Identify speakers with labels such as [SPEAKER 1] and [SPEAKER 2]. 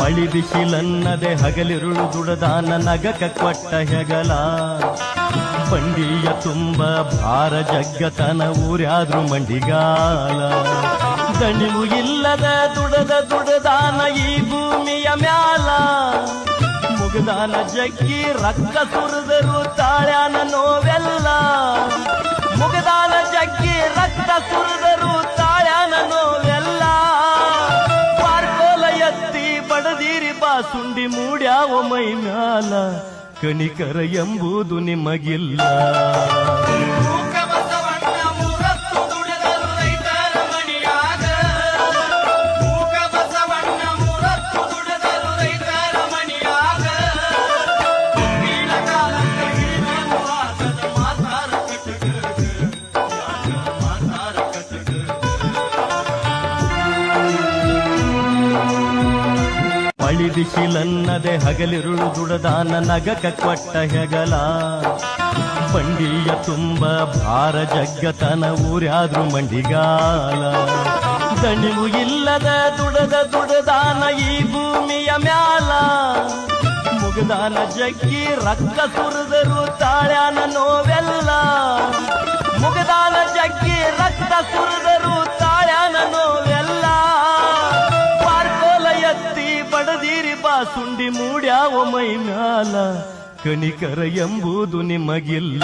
[SPEAKER 1] ಮಳಿ ಬಿಸಿಲನ್ನದೆ ಹಗಲಿರುಳು ದುಡದಾನ ನಗಕ ಕೊಟ್ಟ ಹೆಗಲ ಬಂಡಿಯ ತುಂಬ ಭಾರ ಜಗ್ಗತನ ಊರ್ಯಾದ್ರು ಮಂಡಿಗಾಲ ದಣಿವು ಇಲ್ಲದ ದುಡದಾನ ಈ ಭೂಮಿಯ ಮ್ಯಾಲ ಮುಗದಾನ ಜಗ್ಗಿ ರಕ್ತ ಸುರಿದರು ತಾಳ್ಯಾನ ನೋವೆಲ್ಲ ಮುಗದಾನ ಜಗ್ಗಿ ರಕ್ತ ಸುರಿದರು ತಾಳ್ಯಾನ ನೋವೆಲ್ಲ ಪಾರ್ಕೋಲ ಎತ್ತಿ ಬಡದೀರಿ ಬಾಸುಂಡಿ ಮೂಡ್ಯಾವ ಮೈ ಮ್ಯಾಲ ಕಣಿಕರ ಎಂಬುದು ನಿಮಗಿಲ್ಲ ಮಳಿ ಬಿಸಿಲನ್ನದೆ ಹಗಲಿರುಳು ದುಡದಾನ ನಗಕ ಕೊಟ್ಟ ಹೆಗಲ ಬಂಡಿಯ ತುಂಬ ಭಾರ ಜಗ್ಗತನ ಊರ್ಯಾದ್ರು ಮಂಡಿಗಾಲ ದಣಿವು ಇಲ್ಲದ ದುಡದಾನ ಈ ಭೂಮಿಯ ಮ್ಯಾಲ ಮುಗದಾನ ಜಗ್ಗಿ ರಕ್ತ ಸುರಿದರು ತಾಳ್ಯಾನ ನೋವೆಲ್ಲ ಮುಗದಾನ ಜಗ್ಗಿ ರಕ್ತ ಸುರಿದರು ತಾಳ್ಯಾನ ನೋವೆಲ್ಲ ಪಾರ್ಕೋಲ ಎತ್ತಿ ಬಡದೀರಿ ಬಾಸುಂಡಿ ಮೂಡ್ಯಾವ ಮೈ ಮ್ಯಾಲ ಕಣಿಕರ ಎಂಬುದು ನಿಮಗಿಲ್ಲ